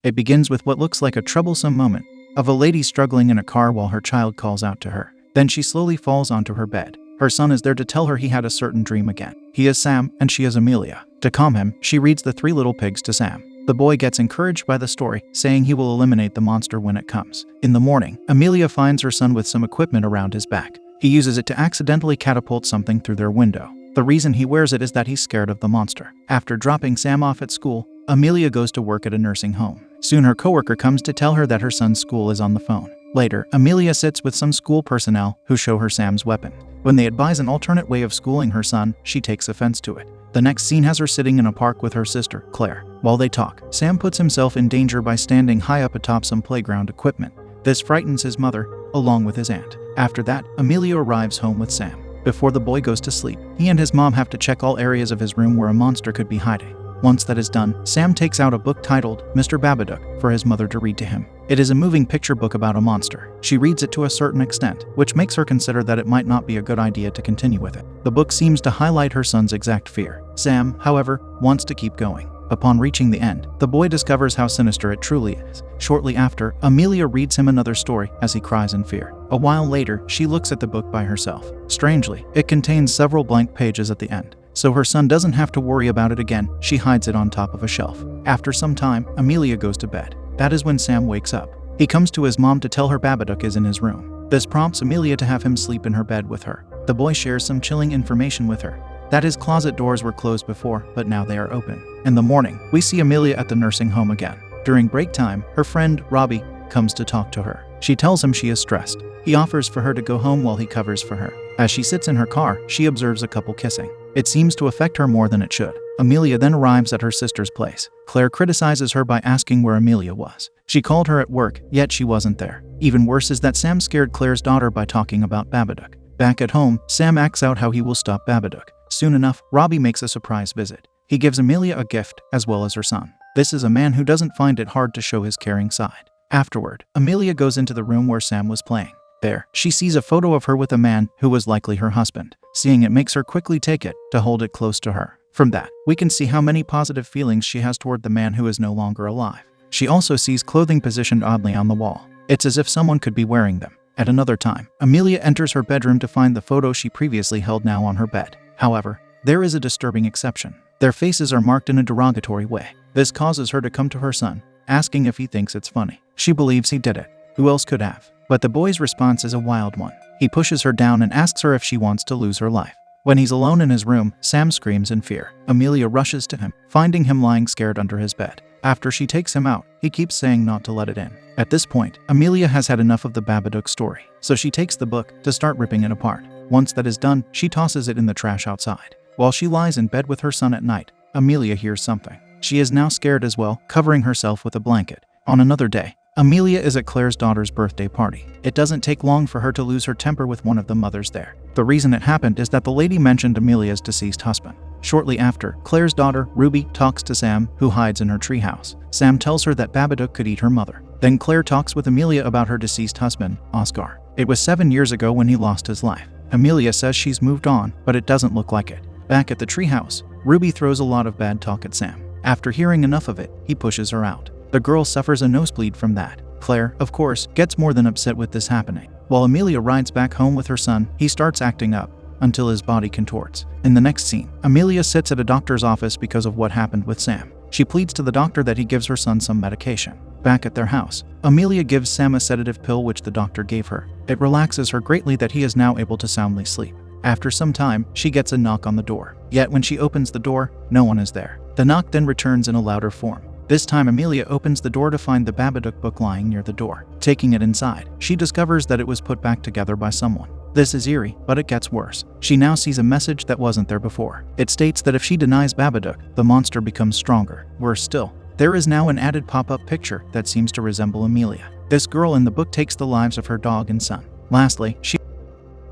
It begins with what looks like a troublesome moment of a lady struggling in a car while her child calls out to her. Then she slowly falls onto her bed. Her son is there to tell her he had a certain dream again. He is Sam, and she is Amelia. To calm him, she reads The Three Little Pigs to Sam. The boy gets encouraged by the story, saying he will eliminate the monster when it comes. In the morning, Amelia finds her son with some equipment around his back. He uses it to accidentally catapult something through their window. The reason he wears it is that he's scared of the monster. After dropping Sam off at school, Amelia goes to work at a nursing home. Soon her coworker comes to tell her that her son's school is on the phone. Later, Amelia sits with some school personnel who show her Sam's weapon. When they advise an alternate way of schooling her son, she takes offense to it. The next scene has her sitting in a park with her sister, Claire. While they talk, Sam puts himself in danger by standing high up atop some playground equipment. This frightens his mother, along with his aunt. After that, Amelia arrives home with Sam. Before the boy goes to sleep, he and his mom have to check all areas of his room where a monster could be hiding. Once that is done, Sam takes out a book titled Mr. Babadook for his mother to read to him. It is a moving picture book about a monster. She reads it to a certain extent, which makes her consider that it might not be a good idea to continue with it. The book seems to highlight her son's exact fear. Sam, however, wants to keep going. Upon reaching the end, the boy discovers how sinister it truly is. Shortly after, Amelia reads him another story as he cries in fear. A while later, she looks at the book by herself. Strangely, it contains several blank pages at the end. So her son doesn't have to worry about it again. She hides it on top of a shelf. After some time, Amelia goes to bed. That is when Sam wakes up. He comes to his mom to tell her Babadook is in his room. This prompts Amelia to have him sleep in her bed with her. The boy shares some chilling information with her. That his closet doors were closed before, but now they are open. In the morning, we see Amelia at the nursing home again. During break time, her friend, Robbie, comes to talk to her. She tells him she is stressed. He offers for her to go home while he covers for her. As she sits in her car, she observes a couple kissing. It seems to affect her more than it should. Amelia then arrives at her sister's place. Claire criticizes her by asking where Amelia was. She called her at work, yet she wasn't there. Even worse is that Sam scared Claire's daughter by talking about Babadook. Back at home, Sam acts out how he will stop Babadook. Soon enough, Robbie makes a surprise visit. He gives Amelia a gift, as well as her son. This is a man who doesn't find it hard to show his caring side. Afterward, Amelia goes into the room where Sam was playing. There, she sees a photo of her with a man who was likely her husband. Seeing it makes her quickly take it to hold it close to her. From that, we can see how many positive feelings she has toward the man who is no longer alive. She also sees clothing positioned oddly on the wall. It's as if someone could be wearing them. At another time, Amelia enters her bedroom to find the photo she previously held now on her bed. However, there is a disturbing exception. Their faces are marked in a derogatory way. This causes her to come to her son, asking if he thinks it's funny. She believes he did it. Who else could have? But the boy's response is a wild one. He pushes her down and asks her if she wants to lose her life. When he's alone in his room, Sam screams in fear. Amelia rushes to him, finding him lying scared under his bed. After she takes him out, he keeps saying not to let it in. At this point, Amelia has had enough of the Babadook story, so she takes the book to start ripping it apart. Once that is done, she tosses it in the trash outside. While she lies in bed with her son at night, Amelia hears something. She is now scared as well, covering herself with a blanket. On another day, Amelia is at Claire's daughter's birthday party. It doesn't take long for her to lose her temper with one of the mothers there. The reason it happened is that the lady mentioned Amelia's deceased husband. Shortly after, Claire's daughter, Ruby, talks to Sam, who hides in her treehouse. Sam tells her that Babadook could eat her mother. Then Claire talks with Amelia about her deceased husband, Oscar. It was 7 years ago when he lost his life. Amelia says she's moved on, but it doesn't look like it. Back at the treehouse, Ruby throws a lot of bad talk at Sam. After hearing enough of it, he pushes her out. The girl suffers a nosebleed from that. Claire, of course, gets more than upset with this happening. While Amelia rides back home with her son, he starts acting up until his body contorts. In the next scene, Amelia sits at a doctor's office because of what happened with Sam. She pleads to the doctor that he gives her son some medication. Back at their house, Amelia gives Sam a sedative pill which the doctor gave her. It relaxes her greatly that he is now able to soundly sleep. After some time, she gets a knock on the door. Yet when she opens the door, no one is there. The knock then returns in a louder form. This time Amelia opens the door to find the Babadook book lying near the door. Taking it inside, she discovers that it was put back together by someone. This is eerie, but it gets worse. She now sees a message that wasn't there before. It states that if she denies Babadook, the monster becomes stronger. Worse still, there is now an added pop-up picture that seems to resemble Amelia. This girl in the book takes the lives of her dog and son. Lastly,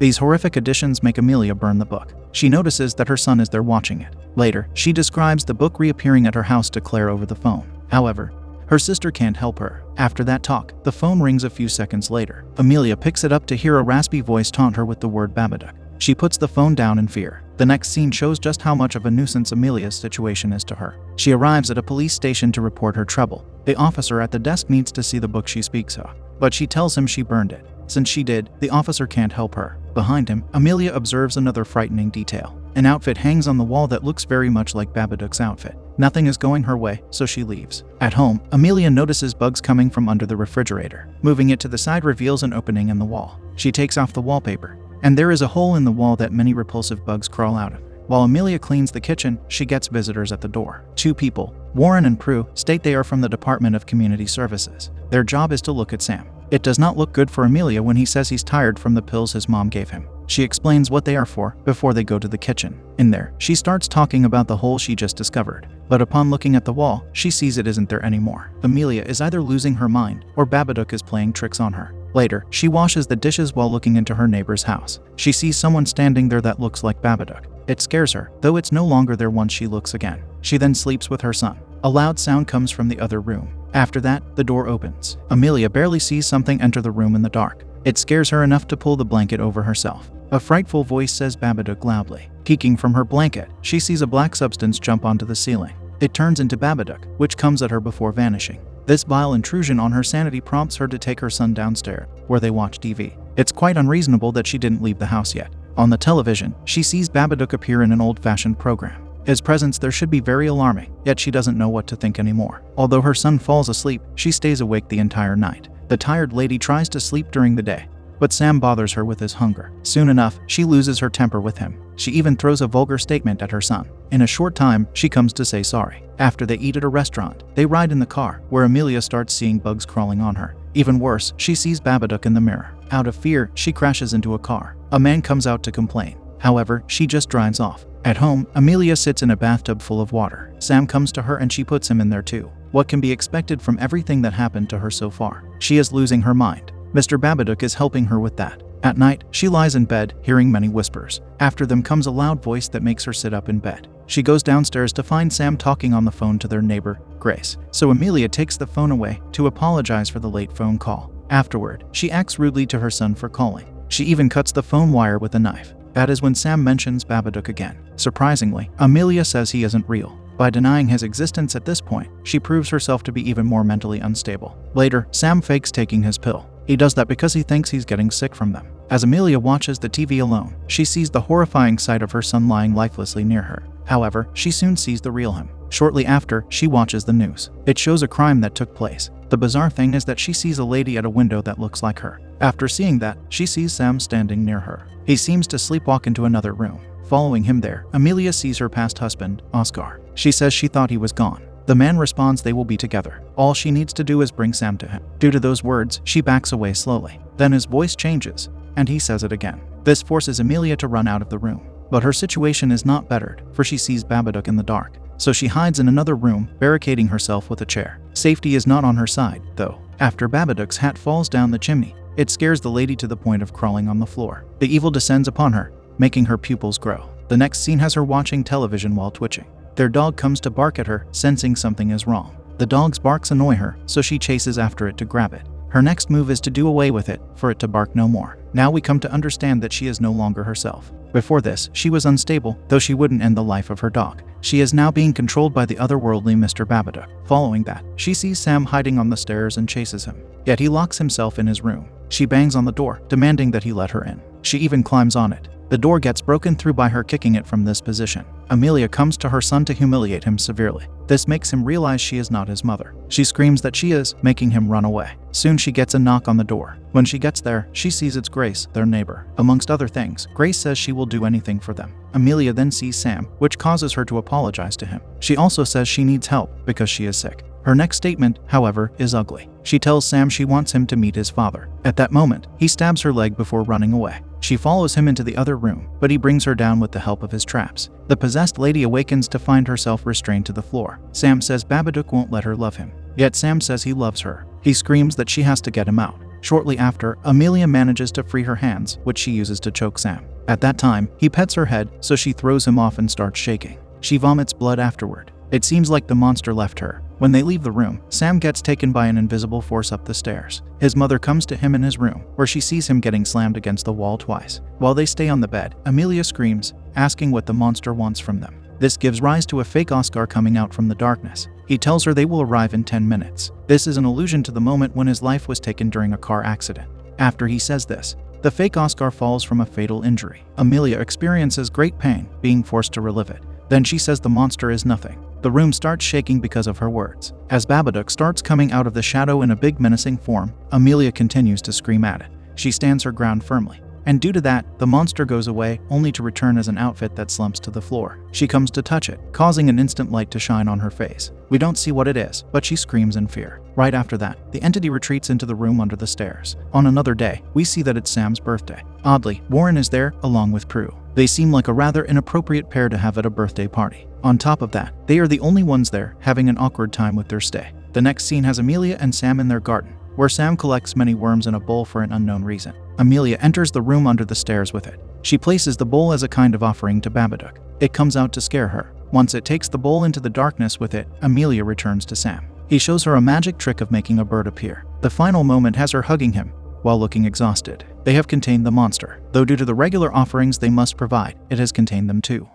these horrific additions make Amelia burn the book. She notices that her son is there watching it. Later, she describes the book reappearing at her house to Claire over the phone. However, her sister can't help her. After that talk, the phone rings a few seconds later. Amelia picks it up to hear a raspy voice taunt her with the word Babadook. She puts the phone down in fear. The next scene shows just how much of a nuisance Amelia's situation is to her. She arrives at a police station to report her trouble. The officer at the desk needs to see the book she speaks of, but she tells him she burned it. Since she did, the officer can't help her. Behind him, Amelia observes another frightening detail. An outfit hangs on the wall that looks very much like Babadook's outfit. Nothing is going her way, so she leaves. At home, Amelia notices bugs coming from under the refrigerator. Moving it to the side reveals an opening in the wall. She takes off the wallpaper, and there is a hole in the wall that many repulsive bugs crawl out of. While Amelia cleans the kitchen, she gets visitors at the door. Two people, Warren and Prue, state they are from the Department of Community Services. Their job is to look at Sam. It does not look good for Amelia when he says he's tired from the pills his mom gave him. She explains what they are for before they go to the kitchen. In there, she starts talking about the hole she just discovered. But upon looking at the wall, she sees it isn't there anymore. Amelia is either losing her mind or Babadook is playing tricks on her. Later, she washes the dishes while looking into her neighbor's house. She sees someone standing there that looks like Babadook. It scares her, though it's no longer there once she looks again. She then sleeps with her son. A loud sound comes from the other room. After that, the door opens. Amelia barely sees something enter the room in the dark. It scares her enough to pull the blanket over herself. A frightful voice says Babadook loudly. Peeking from her blanket, she sees a black substance jump onto the ceiling. It turns into Babadook, which comes at her before vanishing. This vile intrusion on her sanity prompts her to take her son downstairs, where they watch TV. It's quite unreasonable that she didn't leave the house yet. On the television, she sees Babadook appear in an old-fashioned program. His presence there should be very alarming, yet she doesn't know what to think anymore. Although her son falls asleep, she stays awake the entire night. The tired lady tries to sleep during the day, but Sam bothers her with his hunger. Soon enough, she loses her temper with him. She even throws a vulgar statement at her son. In a short time, she comes to say sorry. After they eat at a restaurant, they ride in the car, where Amelia starts seeing bugs crawling on her. Even worse, she sees Babadook in the mirror. Out of fear, she crashes into a car. A man comes out to complain. However, she just drives off. At home, Amelia sits in a bathtub full of water. Sam comes to her and she puts him in there too. What can be expected from everything that happened to her so far? She is losing her mind. Mr. Babadook is helping her with that. At night, she lies in bed, hearing many whispers. After them comes a loud voice that makes her sit up in bed. She goes downstairs to find Sam talking on the phone to their neighbor, Grace. So Amelia takes the phone away to apologize for the late phone call. Afterward, she acts rudely to her son for calling. She even cuts the phone wire with a knife. That is when Sam mentions Babadook again. Surprisingly, Amelia says he isn't real. By denying his existence at this point, she proves herself to be even more mentally unstable. Later, Sam fakes taking his pill. He does that because he thinks he's getting sick from them. As Amelia watches the TV alone, she sees the horrifying sight of her son lying lifelessly near her. However, she soon sees the real him. Shortly after, she watches the news. It shows a crime that took place. The bizarre thing is that she sees a lady at a window that looks like her. After seeing that, she sees Sam standing near her. He seems to sleepwalk into another room. Following him there, Amelia sees her past husband, Oscar. She says she thought he was gone. The man responds they will be together. All she needs to do is bring Sam to him. Due to those words, she backs away slowly. Then his voice changes, and he says it again. This forces Amelia to run out of the room. But her situation is not bettered, for she sees Babadook in the dark. So she hides in another room, barricading herself with a chair. Safety is not on her side, though. After Babadook's hat falls down the chimney, it scares the lady to the point of crawling on the floor. The evil descends upon her, making her pupils grow. The next scene has her watching television while twitching. Their dog comes to bark at her, sensing something is wrong. The dog's barks annoy her, so she chases after it to grab it. Her next move is to do away with it, for it to bark no more. Now we come to understand that she is no longer herself. Before this, she was unstable, though she wouldn't end the life of her dog. She is now being controlled by the otherworldly Mr. Babadook. Following that, she sees Sam hiding on the stairs and chases him. Yet he locks himself in his room. She bangs on the door, demanding that he let her in. She even climbs on it. The door gets broken through by her kicking it from this position. Amelia comes to her son to humiliate him severely. This makes him realize she is not his mother. She screams that she is, making him run away. Soon she gets a knock on the door. When she gets there, she sees it's Grace, their neighbor. Amongst other things, Grace says she will do anything for them. Amelia then sees Sam, which causes her to apologize to him. She also says she needs help because she is sick. Her next statement, however, is ugly. She tells Sam she wants him to meet his father. At that moment, he stabs her leg before running away. She follows him into the other room, but he brings her down with the help of his traps. The possessed lady awakens to find herself restrained to the floor. Sam says Babadook won't let her love him. Yet Sam says he loves her. He screams that she has to get him out. Shortly after, Amelia manages to free her hands, which she uses to choke Sam. At that time, he pets her head, so she throws him off and starts shaking. She vomits blood afterward. It seems like the monster left her. When they leave the room, Sam gets taken by an invisible force up the stairs. His mother comes to him in his room, where she sees him getting slammed against the wall twice. While they stay on the bed, Amelia screams, asking what the monster wants from them. This gives rise to a fake Oscar coming out from the darkness. He tells her they will arrive in 10 minutes. This is an allusion to the moment when his life was taken during a car accident. After he says this, the fake Oscar falls from a fatal injury. Amelia experiences great pain, being forced to relive it. Then she says the monster is nothing. The room starts shaking because of her words. As Babadook starts coming out of the shadow in a big menacing form, Amelia continues to scream at it. She stands her ground firmly. And due to that, the monster goes away, only to return as an outfit that slumps to the floor. She comes to touch it, causing an instant light to shine on her face. We don't see what it is, but she screams in fear. Right after that, the entity retreats into the room under the stairs. On another day, we see that it's Sam's birthday. Oddly, Warren is there, along with Prue. They seem like a rather inappropriate pair to have at a birthday party. On top of that, they are the only ones there, having an awkward time with their stay. The next scene has Amelia and Sam in their garden, where Sam collects many worms in a bowl for an unknown reason. Amelia enters the room under the stairs with it. She places the bowl as a kind of offering to Babadook. It comes out to scare her. Once it takes the bowl into the darkness with it, Amelia returns to Sam. He shows her a magic trick of making a bird appear. The final moment has her hugging him, while looking exhausted. They have contained the monster, though due to the regular offerings they must provide, it has contained them too.